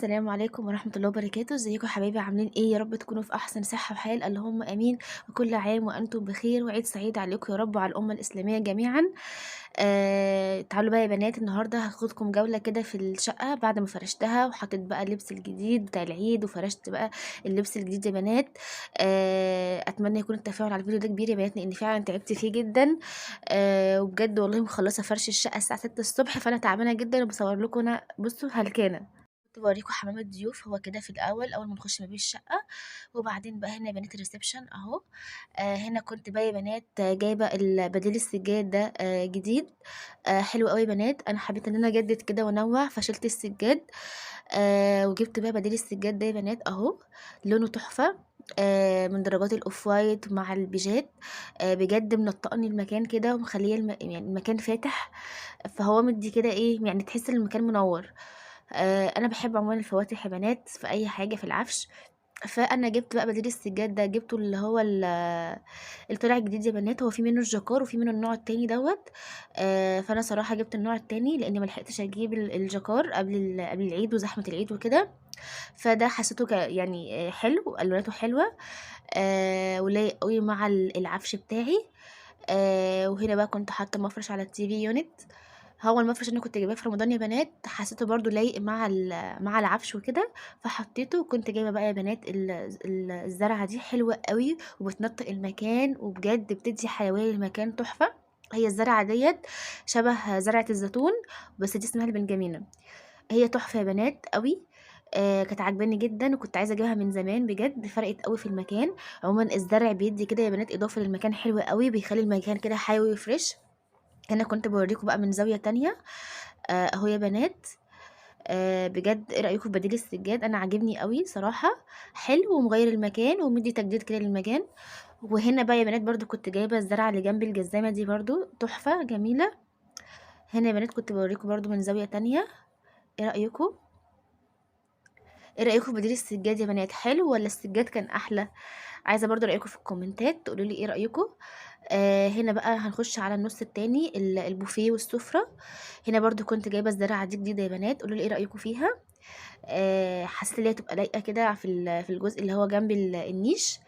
السلام عليكم ورحمة الله وبركاته، ازيكم يا حبايبي عاملين ايه؟ يا رب تكونوا في احسن صحة وحال، اللهم امين. وكل عام وانتم بخير وعيد سعيد عليكم يا رب وعلى الامة الاسلامية جميعا. تعالوا بقى يا بنات، النهارده هاخدكم جولة كده في الشقة بعد ما فرشتها وحطيت بقى اللبس الجديد بتاع العيد وفرشت بقى اللبس الجديد يا بنات. اتمنى يكون التفاعل على الفيديو ده كبير يا بنات، لان فعلا تعبت فيه جدا. وبجد والله مخلصة فرش الشقة الساعة 6 الصبح، فانا تعبانة جدا وبصور لكم انا بصوا هلكانة. كنت بوريكم حمام الضيوف هو كده في الاول اول ما نخش ما بين الشقه. وبعدين بقى هنا يا بنات الريسبشن اهو. هنا كنت بقى يا بنات جايبه بديل السجاد ده جديد. حلو قوي يا بنات، انا حبيت ان انا اجدد كده وانوع فشلت السجاد. وجبت بقى بديل السجاد ده يا بنات اهو. لونه تحفه. من درجات الاوف وايت مع البيجات. بجد منطقني المكان كده ومخليه يعني المكان فاتح. فهو مدي كده ايه، يعني تحس ان المكان منور. انا بحب عموما الفواتح يا بنات في اي حاجه في العفش. فانا جبت بقى بديل السجاد ده، جبته اللي هو اللي طلع جديد يا بنات، هو في منه الجاكار وفي منه النوع التاني دوت. فانا صراحه جبت النوع التاني لاني ملحقتش اجيب الجاكار قبل العيد وزحمه العيد وكده. فده حسيته يعني حلو، الواناته حلوه. ولايق قوي مع العفش بتاعي. وهنا بقى كنت حاطه مفرش على التي في يونت. هو المفرش اللي انا كنت جايباه في رمضان يا بنات، حسيته برضو لايق مع العفش وكده. فحطيته، وكنت جايبه بقى يا بنات الزرعه دي حلوه قوي وبتنطق المكان وبجد بتدي حيويه للمكان تحفه. هي الزرعه ديت شبه زرعه الزيتون، بس دي اسمها البنجامينه. هي تحفه يا بنات قوي. كانت عاجباني جدا وكنت عايزه اجيبها من زمان، بجد فرقت قوي في المكان. عموما الزرع بيدي كده يا بنات اضافه للمكان حلوه قوي، بيخلي المكان كده حيوي وفريش. هنا كنت بوريكم بقى من زاويه تانية. اهو يا بنات. بجد ايه رايكم في بديل السجاد؟ انا عاجبني قوي صراحه. حلو ومغير المكان ومدي تجديد كده للمكان. وهنا بقى يا بنات برضو كنت جايبه الزرعه اللي جنب الجزامه دي برضو تحفه جميله. هنا يا بنات كنت بوريكم برضو من زاويه تانية. ايه رايكم؟ ايه رايكم في بديل السجاد يا بنات؟ حلو ولا السجاد كان احلى؟ عايزه برضو رايكم في الكومنتات، تقولوا لي ايه رايكم. هنا بقى هنخش على النص التاني البوفيه والسفره. هنا برضو كنت جايبه الزرعه دي جديده يا بنات، قولوا لي ايه رايكم فيها. حسيت ان هي تبقى لايقه كده في الجزء اللي هو جنب النيش.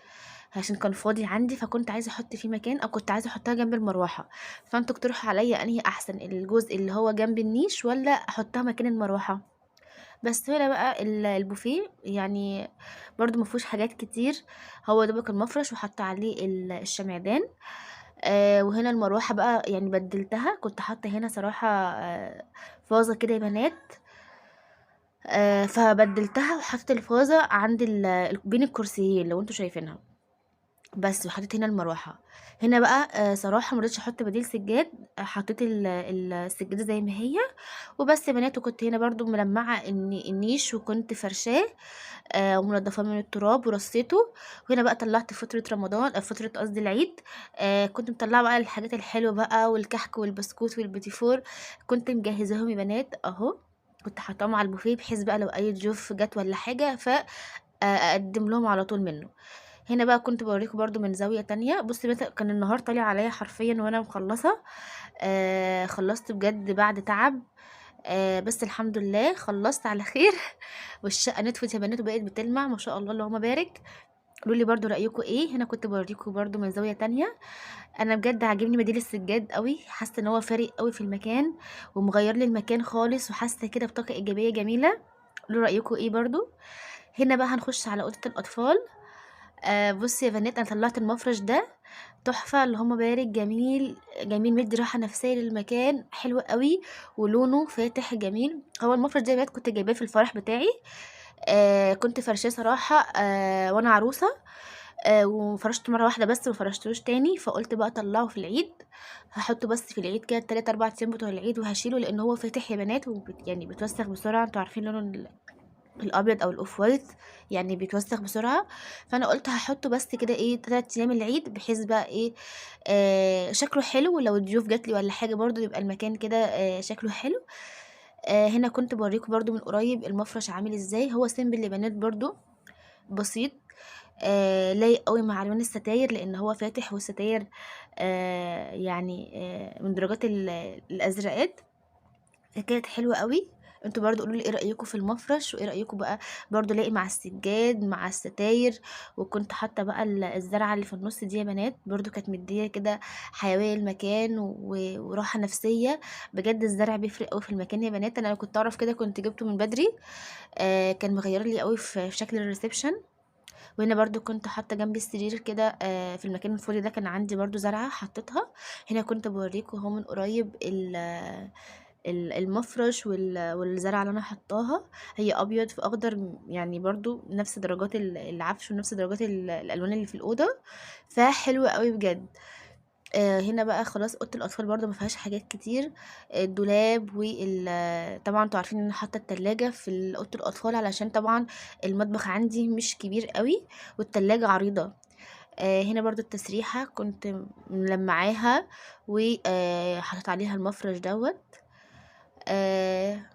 عشان كان فاضي عندي فكنت عايزه احط فيه مكان، او كنت عايزه احطها جنب المروحه. فانتوا اقترحوا عليا انهي احسن، الجزء اللي هو جنب النيش ولا احطها مكان المروحه. بس هنا بقى البوفيه يعني برضو مفهوش حاجات كتير. هو دوبك المفرش وحط عليه الشمعدان. وهنا المروحه بقى يعني بدلتها، كنت حاطه هنا صراحه فازه كده يا بنات. فبدلتها وحطيت الفازة عند بين الكرسيين لو انتوا شايفينها. بس وحطيت هنا المروحة. هنا بقى صراحة مرضتش احط بديل سجاد. حطيت السجادة زي ما هي. وبس يا بنات، وكنت هنا برضو ملمعة النيش وكنت فرشاه. ومنضفاه من التراب ورصيته. وهنا بقى طلعت فترة رمضان، فترة قصدي العيد. كنت مطلعة بقى الحاجات الحلوة بقى والكحك والبسكوت والبيتيفور. كنت مجهزاهم يا بنات اهو. كنت حاطاهم على البوفيه بحيث بقى لو اي ضيوف جت ولا حاجة اقدم لهم على طول منه. هنا بقى كنت بوريكم برضو من زاوية تانية. بصي مثلا كان النهار طالع عليا حرفيا وانا مخلصة. خلصت بجد بعد تعب. بس الحمد لله خلصت على خير. والشقة نطفت يا بنات وبقت بتلمع ما شاء الله اللهم بارك. قولوا لي برضو رأيكم ايه. هنا كنت بوريكم برضو من زاوية تانية. انا بجد عاجبني بديل السجاد قوي، حاسه ان هو فارق قوي في المكان ومغير لي المكان خالص، وحاسه كده بطاقه ايجابيه جميله. قولوا رايكم ايه برضو. هنا بقى هنخش على اوضه الاطفال. بصي يا بنات، انا طلعت المفرش ده تحفه اللهم بارك، جميل جميل مدي راحه نفسيه للمكان، حلو قوي. ولونه فاتح جميل. هو المفرش ده يا بنات كنت جايباه في الفرح بتاعي. كنت فرشاه صراحه وانا عروسه. وفرشته مره واحده بس مفرشتوش تاني، فقلت بقى اطلعه في العيد. هحطه بس في العيد كده 3 4 ايام بتوع العيد وهشيله، لان هو فاتح يا بنات يعني بيتوسخ بسرعه، انتوا عارفين لونه الابيض او الاوف وايت يعني بيتوسخ بسرعه. فانا قلت هحطه بس كده ايه 3 ايام العيد، بحيث بقى ايه شكله حلو، ولو الضيوف جات لي ولا حاجه برضو يبقى المكان كده شكله حلو. هنا كنت بوريكم برضو من قريب المفرش عامل ازاي، هو سيمبل لبنات برضو، بسيط. لايق قوي مع الوان الستاير لان هو فاتح، والستاير يعني من درجات الازرقات. كانت حلوه قوي. انتوا برضو قولوا لي ايه رايكم في المفرش، وايه رايكم بقى برضو لاقي مع السجاد مع الستاير. وكنت حاطه بقى الزرعه اللي في النص دي يا بنات، برضو كانت مديه كده حيويه المكان وراحه نفسيه. بجد الزرع بيفرق قوي في المكان يا بنات، انا لو كنت اعرف كده كنت جبته من بدري. كان مغير لي قوي في شكل الريسبشن. وهنا برضو كنت حاطه جنبي السرير كده، في المكان الفاضي ده كان عندي برضو زرعه حطيتها. هنا كنت بوريكم اهو من قريب المفرش والزرعه اللي انا حطاها. هي ابيض في اخضر، يعني برضو نفس درجات العفش ونفس درجات الالوان اللي في الاوضه، فحلوه قوي بجد. هنا بقى خلاص اوضه الاطفال برضو ما فيهاش حاجات كتير. الدولاب طبعا انتوا عارفين ان انا حاطه التلاجة في اوضه الاطفال، علشان طبعا المطبخ عندي مش كبير قوي والتلاجة عريضه. هنا برضو التسريحه كنت ملمعاها وحطيت عليها المفرش دوت.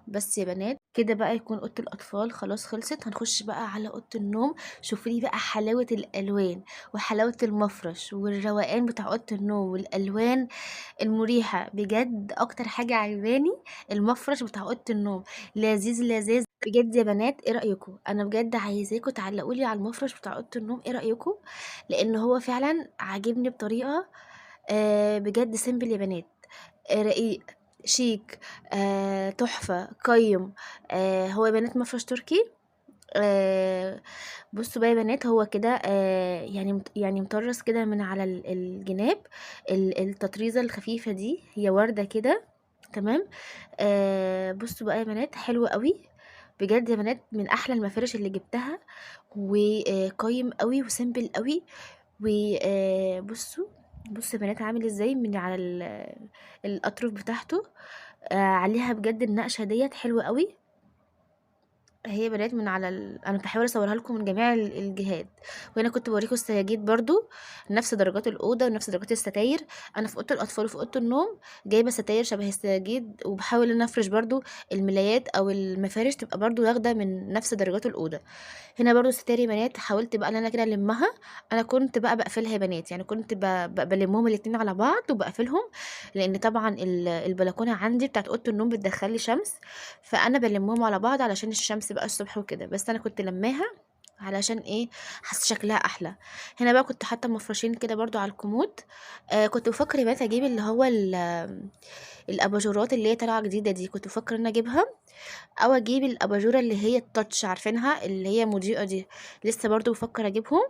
بس يا بنات كده بقى يكون اوضه الاطفال خلاص خلصت. هنخش بقى على اوضه النوم. شوفوا لي بقى حلاوه الالوان وحلاوه المفرش والروقان بتاع اوضه النوم والالوان المريحه. بجد اكتر حاجه عجباني المفرش بتاع اوضه النوم، لذيذ لذيذ بجد يا بنات. ايه رايكم؟ انا بجد عايزاكم تعلقوا لي على المفرش بتاع اوضه النوم، ايه رايكم؟ لان هو فعلا عاجبني بطريقه بجد سيمبل يا بنات، رقيق، شيك، تحفة قيم. هو يا بنات مفرش تركي. بصوا بقى يا بنات، هو كده يعني مطرز كده من على الجناب. التطريزة الخفيفة دي هي وردة كده، تمام. بصوا بقى يا بنات حلوة قوي بجد يا بنات، من احلى المفارش اللي جبتها، وقيم قوي وسيمبل قوي. وبصوا بصوا يا بنات عامل ازاي من على الاطراف بتاعته. عليها بجد النقشه ديت حلوه قوي. هي بنات من على انا بحاول اصورها لكم من جميع الجهات. وهنا كنت بوريكم السجاجيد برضو، نفس درجات الاوضه ونفس درجات الستاير. انا في اوضه الاطفال وفي اوضه النوم جايبه ستاير شبه السجاجيد، وبحاول ان أنا افرش برضو الملايات او المفارش تبقى برضو واخده من نفس درجات الاوضه. هنا برضو ستاري يا بنات حاولت بقى ان انا كده المها. انا كنت بقى بقفلها يا بنات، يعني كنت بلمهم الاتنين على بعض وبقفلهم، لان طبعا البلكونه عندي بتاعت اوضه النوم بتدخلي شمس، فانا بلمهم على بعض علشان الشمس بقى الصبح وكده. بس انا كنت لماها علشان ايه؟ حاسه شكلها احلى. هنا بقى كنت حاطه مفرشين كده برضو على الكومود. كنت بفكر يا بنات اجيب اللي هو الاباجورات اللي هي طالعه جديده دي، كنت بفكر ان أنا اجيبها، او اجيب الاباجوره اللي هي التاتش عارفينها اللي هي مضيئه دي. لسه برضو بفكر اجيبهم.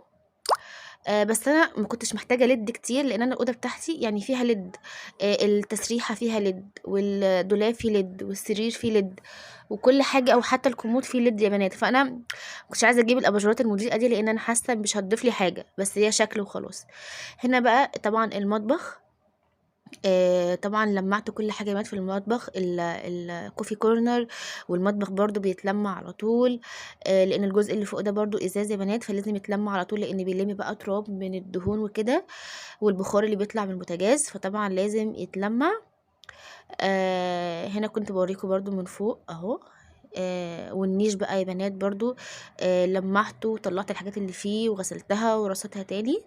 بس انا ما كنتش محتاجه ليد كتير، لان انا الاوضه بتاعتي يعني فيها ليد. التسريحه فيها ليد، والدولاب فيه ليد، والسرير فيه ليد، وكل حاجه، او حتى الكومود فيه ليد يا بنات. فانا ما كنتش عايزه اجيب الاباجورات المضيئه دي، لان انا حاسه مش هتضيف لي حاجه، بس هي شكل وخلاص. هنا بقى طبعا المطبخ. طبعًا لمّعت كل حاجة بقت في المطبخ، الcoffee corner، والمطبخ برضه بيتلمّع على طول. لإن الجزء اللي فوق ده برضه إزاز يا بنات، فلازم يتلمّع على طول، لإن بيلِم بقى تراب من الدهون وكده، والبخار اللي بيطلع من البوتاجاز، فطبعًا لازم يتلمّع. هنا كنت باوريكم برضه من فوق أهو. والنيش بقى يا بنات برضه لمّعته وطلّعت الحاجات اللي فيه وغسلتها ورصيتها تاني.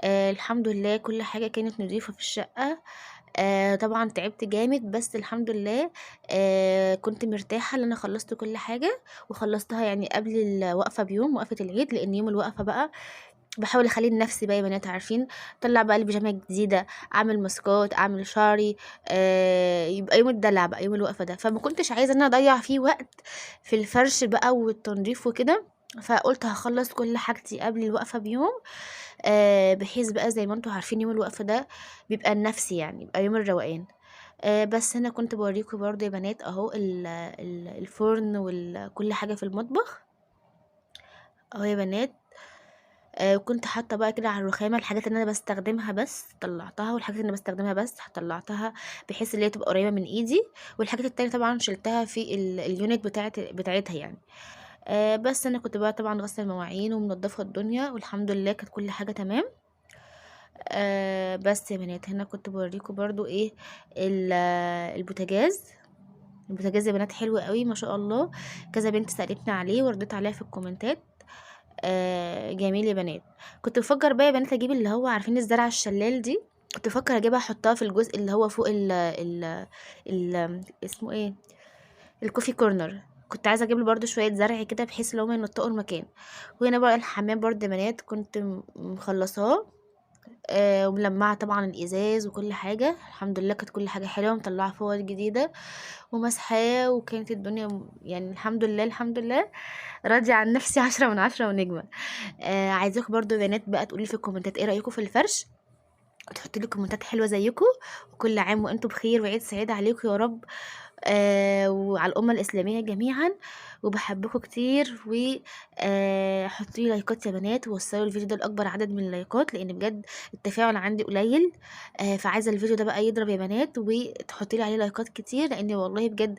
الحمد لله كل حاجة كانت نضيفة في الشقة. طبعًا تعبت جامد، بس الحمد لله كنت مرتاحة إن أنا خلّصت كل حاجة، وخلّصتها يعني قبل الوقفة بيوم، وقفة العيد، لإن يوم الوقفة بقى باحاول أخلّيه لنفسي بقى يا بنات عارفين، أطلّع بقى البيجامة الجديدة، أعمل ماسكات، أعمل شعري، يبقى يوم الدلع بقى يوم الوقفة ده. فما كنتش عايزة إن أنا أضيّع فيه وقت في الفرش بقى والتنضيف وكده، فقُلت هاخلّص كل حاجتي قبل الوقفة بيوم. بحيث بقى زي ما أنتم عارفين يوم الوقفة ده بيبقى لنفسي، يعني بيبقى يوم الروقان. بس أنا كنت باوريكم برضه يا بنات أهو الفرن كل حاجة في المطبخ أهو يا بنات. وكنت حاطة بقى كده على الرخامة الحاجات اللي أنا باستخدمها بس طلّعتها، والحاجات اللي باستخدمها بس طلّعتها، بحيث اللي هي تبقى قريبة من إيدي، والحاجات التانية طبعًا شِلتها في الunit بتاعتها يعني. بس أنا كنت بقى طبعًا غاسلة المواعين ومنضفة الدنيا، والحمد لله كانت كل حاجة تمام. بس يا بنات هنا كنت باوريكم برضه إيه البوتاجاز. البوتاجاز يا بنات حلو أوي ما شاء الله، كذا بنت سألتني عليه ورديت عليها في الكومنتات. جميل يا بنات. كنت بافكر بقى يا بنات أجيب اللي هو عارفين الزرعة الشلال دي، كنت بافكر أجيبها أحطها في الجزء اللي هو فوق ال اسمه إيه، الكوفي كورنر، كنت عايزة اجيب له برضه شوية زرع كده بحيث ان هما ينطقوا المكان. وهنا بقى الحمام برضه بنات كنت مخلصاه، وملمعة طبعا الازاز وكل حاجة، الحمد لله كانت كل حاجة حلوة، مطلعة فوط جديدة ومسحاه، وكانت الدنيا يعني الحمد لله الحمد لله راضية عن نفسي 10 من 10 ونجمة. عايزاكم برضو يا بنات بقى تقولي في الكومنتات ايه رأيكم في الفرش، وتحطوا لي كومنتات حلوة زيكم. وكل عام وانتم بخير وعيد سعيد عليكم يا رب، وعلى الأمة الإسلامية جميعا. وبحبكم كتير، و حطوا لي لايكات يا بنات، ووصلوا الفيديو ده لأكبر عدد من اللايكات، لأن بجد التفاعل عندي قليل. فعايزة الفيديو ده بقى يضرب يا بنات، وتحطوا لي عليه لايكات كتير، لأن والله بجد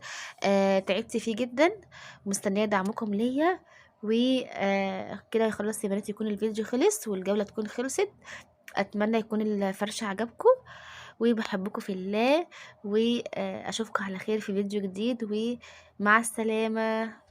تعبت فيه جدا، ومستنية دعمكم ليا. وكده يخلص يا بنات، يكون الفيديو خلص والجولة تكون خلصت. اتمنى يكون الفرش عجبكم، وبحبكم في الله، واشوفكم على خير في فيديو جديد، ومع السلامة.